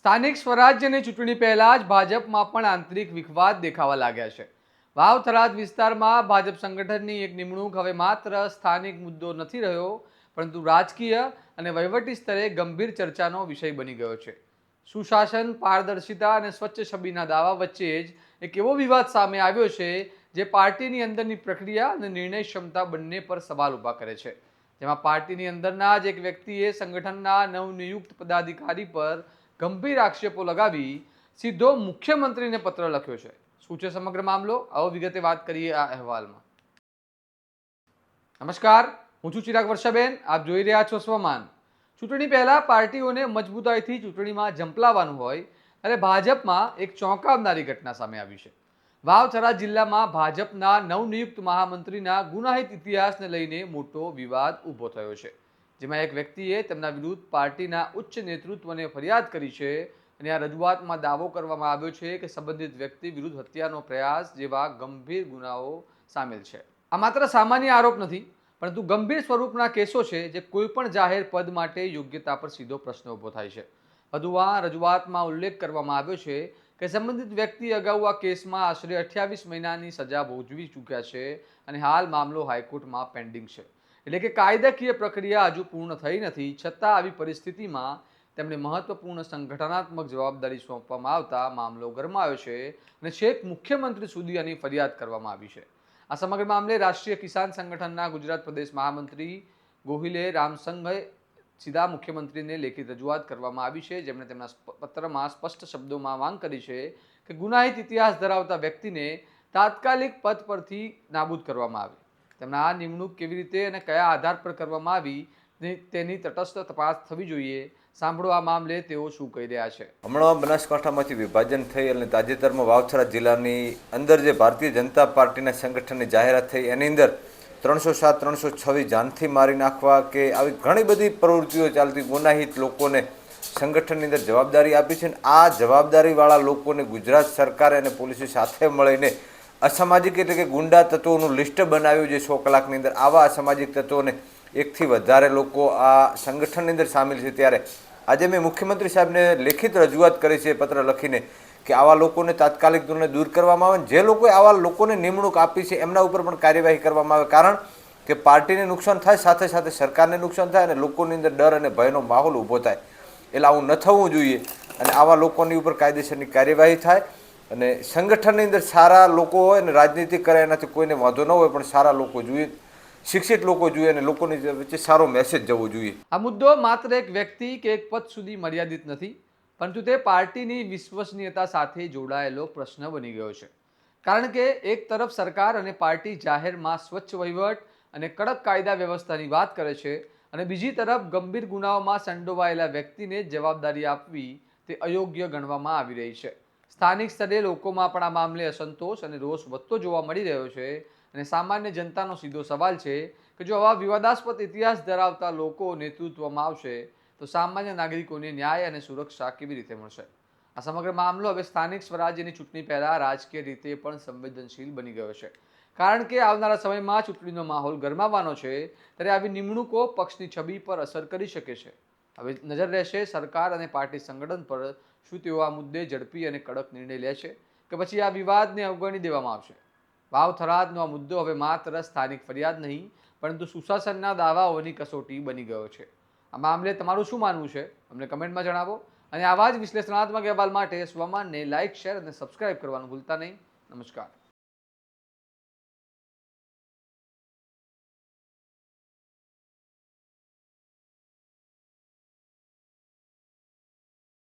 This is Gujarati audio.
સ્થાનિક સ્વરાજ્યની ચૂંટણી પહેલા જ ભાજપમાં પણ આંતરિક વિખવાદ દેખાવા લાગ્યા છે. વાવ થરાદ વિસ્તારમાં ભાજપ સંગઠનની એક નિમણૂક હવે માત્ર સ્થાનિક મુદ્દો નથી રહ્યો, પરંતુ રાજકીય અને વહીવટી સ્તરે ગંભીર ચર્ચાનો વિષય બની ગયો છે. સુશાસન, પારદર્શિતા અને સ્વચ્છ છબીના દાવા વચ્ચે જ એક એવો વિવાદ સામે આવ્યો છે જે પાર્ટીની અંદરની પ્રક્રિયા અને નિર્ણય ક્ષમતા બંને પર સવાલ ઊભા કરે છે. જેમાં પાર્ટીની અંદરના જ એક વ્યક્તિએ સંગઠનના નવનિયુક્ત પદાધિકારી પર ગંભીર આક્ષેપો લગાવી સીધો મુખ્યમંત્રીને પત્ર લખ્યો છે. શું છે સમગ્ર મામલો? આવો વિગતે વાત કરીએ આ અહેવાલમાં. નમસ્કાર, હું છું ચિરાગ વર્ષાબેન. આપ જોઈ રહ્યા છો સ્વમાન. ચૂંટણી પહેલા પાર્ટીઓને મજબૂતાઈથી ચૂંટણીમાં ઝંપલાવવાનું હોય અને ભાજપમાં એક ચોંકાવનારી ઘટના સામે આવી છે. વાવ-થરાદ જિલ્લામાં ભાજપના નવનિયુક્ત મહામંત્રીના ગુનાહિત ઇતિહાસને લઈને મોટો વિવાદ ઊભો થયો છે. જેમાં એક વ્યક્તિએ તેમના વિરુદ્ધ પાર્ટીના ઉચ્ચ નેતૃત્વને ફરિયાદ કરી છે અને આ રજૂઆતમાં દાવો કરવામાં આવ્યો છે કે સંબંધિત વ્યક્તિ વિરુદ્ધ હત્યાનો પ્રયાસ જેવા ગંભીર ગુનાઓ સામેલ છે. આ માત્ર સામાન્ય આરોપ નથી, પરંતુ ગંભીર સ્વરૂપના કેસો છે જે કોઈપણ જાહેર પદ માટે યોગ્યતા પર સીધો પ્રશ્ન ઊભો થાય છે. વધુમાં રજૂઆતમાં ઉલ્લેખ કરવામાં આવ્યો છે કે સંબંધિત વ્યક્તિ અગાઉ આ કેસમાં આશરે 28 મહિનાની સજા ભોગવી ચૂક્યા છે અને હાલ મામલો હાઈકોર્ટમાં પેન્ડિંગ છે. એટલે કે કાયદાકીય પ્રક્રિયા હજુ પૂર્ણ થઈ નથી, છતાં આવી પરિસ્થિતિમાં તેમને મહત્વપૂર્ણ સંગઠનાત્મક જવાબદારી સોંપવામાં આવતા મામલો ગરમાયો છે અને છેક મુખ્યમંત્રી સુધી આની ફરિયાદ કરવામાં આવી છે. આ સમગ્ર મામલે રાષ્ટ્રીય કિસાન સંગઠનના ગુજરાત પ્રદેશ મહામંત્રી ગોહિલે રામસંઘે સીધા મુખ્યમંત્રીને લેખિત રજૂઆત કરવામાં આવી છે, જેમણે તેમના પત્રમાં સ્પષ્ટ શબ્દોમાં માંગ કરી છે કે ગુનાહિત ઇતિહાસ ધરાવતા વ્યક્તિને તાત્કાલિક પદ પરથી નાબૂદ કરવામાં આવે. તેમના આ નિમણૂક કેવી રીતે અને કયા આધાર પર કરવામાં આવી તેની તટસ્થ તપાસ થવી જોઈએ. સાંભળો આ મામલે તેઓ શું કહી રહ્યા છે. હમણાં બનાસકાંઠામાંથી વિભાજન થઈ અને તાજેતરમાં વાવ-થરાદ જિલ્લાની અંદર જે ભારતીય જનતા પાર્ટીના સંગઠનની જાહેરાત થઈ એની અંદર 307, 326 જાનથી મારી નાખવા કે આવી ઘણી બધી પ્રવૃત્તિઓ ચાલતી, ગુનાહિત લોકોને સંગઠનની અંદર જવાબદારી આપી છે. આ જવાબદારીવાળા લોકોને ગુજરાત સરકારે અને પોલીસે સાથે મળીને અસામાજિક એટલે કે ગુંડા તત્વોનું લિસ્ટ બનાવ્યું છે. 100 કલાકની અંદર આવા અસામાજિક તત્વોને એકથી વધારે લોકો આ સંગઠનની અંદર સામેલ છે. ત્યારે આજે મેં મુખ્યમંત્રી સાહેબને લેખિત રજૂઆત કરી છે પત્ર લખીને કે આવા લોકોને તાત્કાલિક ધોરણે દૂર કરવામાં આવે. જે લોકોએ આવા લોકોને નિમણૂક આપી છે એમના ઉપર પણ કાર્યવાહી કરવામાં આવે, કારણ કે પાર્ટીને નુકસાન થાય, સાથે સાથે સરકારને નુકસાન થાય અને લોકોની અંદર ડર અને ભયનો માહોલ ઊભો થાય. એટલે આવું ન થવું જોઈએ અને આવા લોકોની ઉપર કાયદેસરની કાર્યવાહી થાય અને સંગઠનની અંદર સારા લોકો હોય અને રાજનીતિ કરે એનાથી કોઈને વાંધો ન હોય, પણ સારા લોકો જોઈએ, શિક્ષિત લોકો જોઈએ અને લોકોની વચ્ચે સારો મેસેજ જવો જોઈએ. આ મુદ્દો માત્ર એક વ્યક્તિ કે એક પદ સુધી મર્યાદિત નથી, પરંતુ તે પાર્ટીની વિશ્વસનીયતા સાથે જોડાયેલો પ્રશ્ન બની ગયો છે. કારણ કે એક તરફ સરકાર અને પાર્ટી જાહેરમાં સ્વચ્છ વહીવટ અને કડક કાયદા વ્યવસ્થાની વાત કરે છે અને બીજી તરફ ગંભીર ગુનાઓમાં સંડોવાયેલા વ્યક્તિને જવાબદારી આપવી તે અયોગ્ય ગણવામાં આવી રહી છે. સ્થાનિક સ્તરે લોકોમાં પણ આ મામલે અસંતોષ અને રોષ વધતો જોવા મળી રહ્યો છે અને સામાન્ય જનતાનો સીધો સવાલ છે કે જો આવા વિવાદાસ્પદ ઇતિહાસ ધરાવતા લોકો નેતૃત્વમાં આવશે તો સામાન્ય નાગરિકોને ન્યાય અને સુરક્ષા કેવી રીતે મળશે? આ સમગ્ર મામલો હવે સ્થાનિક સ્વરાજ્યની ચૂંટણી પહેલા રાજકીય રીતે પણ સંવેદનશીલ બની ગયો છે. કારણ કે આવનારા સમયમાં ચૂંટણીનો માહોલ ગરમાવાનો છે, ત્યારે આવી નિમણૂકો પક્ષની છબી પર અસર કરી શકે છે. હવે નજર રહેશે સરકાર અને પાર્ટી સંગઠન પર. શું તેઓ આ મુદ્દે ઝડપી અને કડક નિર્ણય લે છે કે પછી આ વિવાદને અવગણી દેવામાં આવશે? વાવ-થરાદનો આ મુદ્દો હવે માત્ર સ્થાનિક ફરિયાદ નહીં, પરંતુ સુશાસનના દાવાઓની કસોટી બની ગયો છે. આ મામલે તમારું શું માનવું છે? અમને કમેન્ટમાં જણાવો અને આવા જ વિશ્લેષણાત્મક અહેવાલ માટે સ્વમાનને લાઇક, શેર અને સબસ્ક્રાઇબ કરવાનું ભૂલતા નહીં. નમસ્કાર.